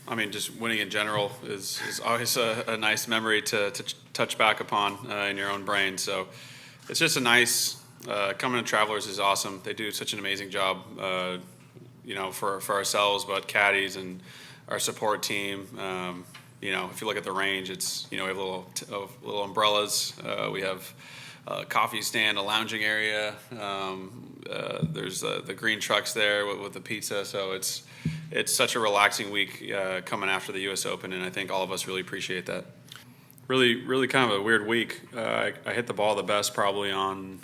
I mean, just winning in general is always a nice memory to touch back upon in your own brain. So it's just a nice coming to Travelers is awesome. They do such an amazing job, for ourselves, but caddies and our support team. If you look at the range, it's we have little umbrellas. We have a coffee stand, a lounging area. There's the green trucks there with the pizza. So it's such a relaxing week coming after the U.S. Open, and I think all of us really appreciate that. Really, really kind of a weird week. I hit the ball the best probably on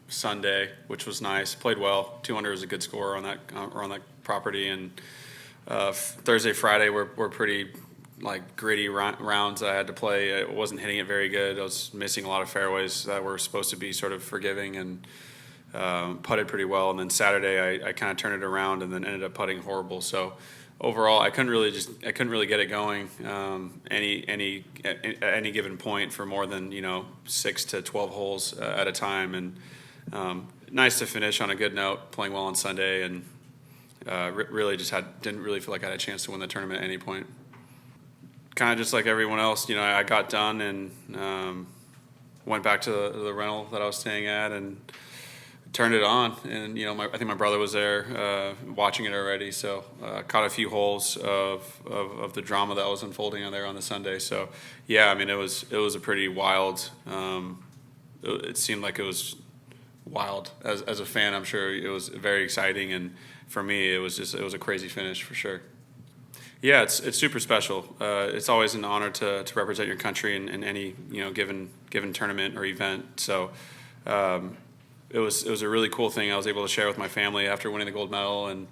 Sunday, which was nice. Played well. 2 under is a good score on that property, and Thursday, Friday were pretty gritty rounds I had to play. I wasn't hitting it very good. I was missing a lot of fairways that were supposed to be sort of forgiving, and putted pretty well. And then Saturday I kind of turned it around and then ended up putting horrible. So overall I couldn't really get it going at any given point for more than 6 to 12 holes at a time. And nice to finish on a good note, playing well on Sunday, and really just didn't really feel like I had a chance to win the tournament at any point. Kind of just like everyone else, I got done and went back to the rental that I was staying at and turned it on. And I think my brother was there watching it already, so caught a few holes of the drama that was unfolding on there on the Sunday. So yeah, I mean it was a pretty wild. It seemed like it was wild as a fan. I'm sure it was very exciting, and for me it was a crazy finish for sure. Yeah, it's super special. It's always an honor to represent your country in any given tournament or event. So it was a really cool thing I was able to share with my family after winning the gold medal, and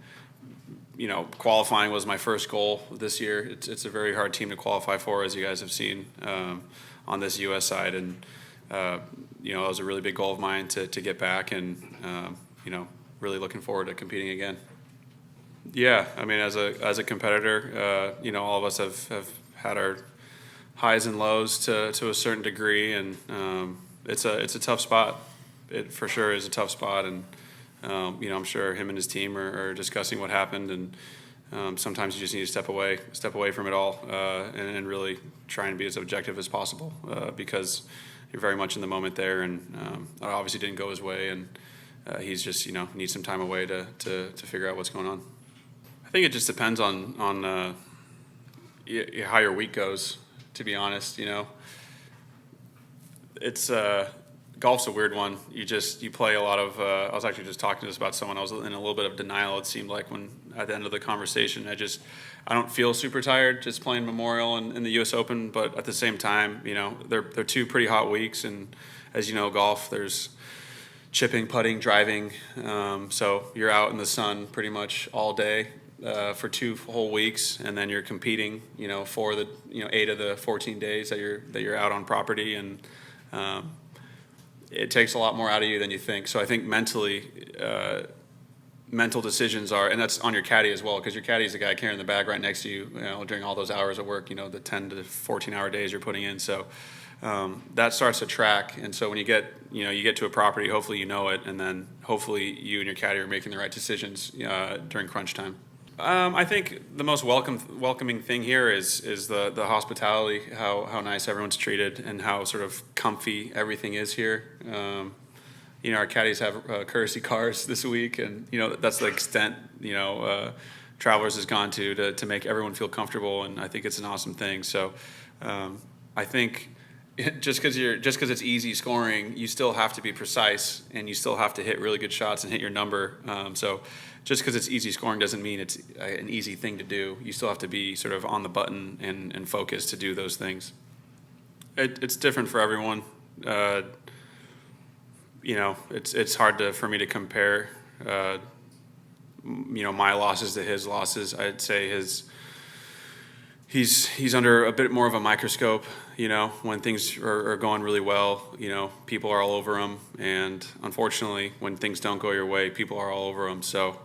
qualifying was my first goal this year. It's a very hard team to qualify for, as you guys have seen on this U.S. side, and it was a really big goal of mine to get back, and really looking forward to competing again. Yeah, I mean, as a competitor, all of us have had our highs and lows to a certain degree, and it's a tough spot. It for sure is a tough spot, and I'm sure him and his team are discussing what happened, and sometimes you just need to step away from it all, and really try and be as objective as possible, because you're very much in the moment there, and it obviously didn't go his way, and he's just needs some time away to figure out what's going on. I think it just depends on how your week goes. To be honest, it's golf's a weird one. You play a lot of. I was actually just talking to this about someone. I was in a little bit of denial. It seemed like when at the end of the conversation, I don't feel super tired just playing Memorial and the U.S. Open. But at the same time, they're two pretty hot weeks, and as you know, golf there's chipping, putting, driving. So you're out in the sun pretty much all day. For 2 whole weeks, and then you're competing, for the 8 of the 14 days that you're out on property, and it takes a lot more out of you than you think. So I think mentally, mental decisions are, and that's on your caddy as well, because your caddy is the guy carrying the bag right next to you, during all those hours of work, the 10 to 14 hour days you're putting in. So that starts to track, and so when you get to a property, hopefully you know it, and then hopefully you and your caddy are making the right decisions during crunch time. I think the most welcoming thing here is the hospitality, how nice everyone's treated, and how sort of comfy everything is here. Our caddies have courtesy cars this week, and that's the extent Travelers has gone to make everyone feel comfortable, and I think it's an awesome thing. So I think just because it's easy scoring, you still have to be precise, and you still have to hit really good shots and hit your number. So just because it's easy scoring doesn't mean it's an easy thing to do. You still have to be sort of on the button and focused to do those things. It's different for everyone. It's hard for me to compare my losses to his losses. I'd say he's under a bit more of a microscope. When things are going really well, people are all over him, and unfortunately, when things don't go your way, people are all over him. So,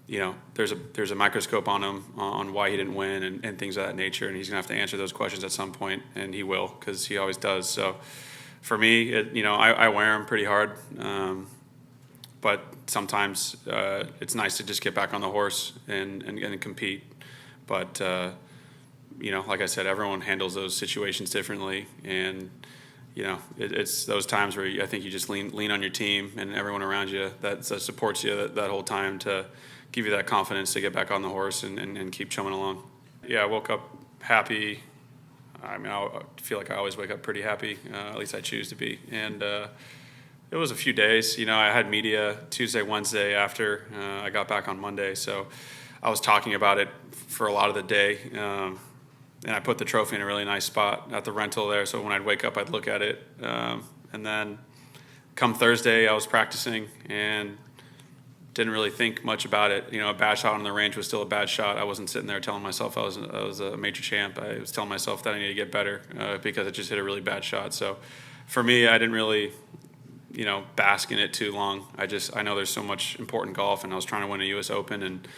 there's a microscope on him on why he didn't win and things of that nature, and he's gonna have to answer those questions at some point, and he will, because he always does. So, for me, I wear him pretty hard, but sometimes it's nice to just get back on the horse and compete. But like I said, everyone handles those situations differently, and it's those times where I think you just lean on your team and everyone around you that supports you that whole time to give you that confidence to get back on the horse and keep chumming along. Yeah, I woke up happy. I mean, I feel like I always wake up pretty happy. At least I choose to be. And it was a few days. I had media Tuesday, Wednesday after I got back on Monday. So I was talking about it for a lot of the day. And I put the trophy in a really nice spot at the rental there. So when I'd wake up, I'd look at it. And then come Thursday, I was practicing and didn't really think much about it. A bad shot on the range was still a bad shot. I wasn't sitting there telling myself I was a major champ. I was telling myself that I need to get better because I just hit a really bad shot. So for me, I didn't really, bask in it too long. I know there's so much important golf, and I was trying to win a U.S. Open, and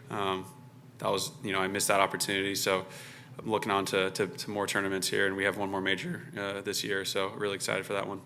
that was, I missed that opportunity. So I'm looking on to more tournaments here, and we have one more major this year. So really excited for that one.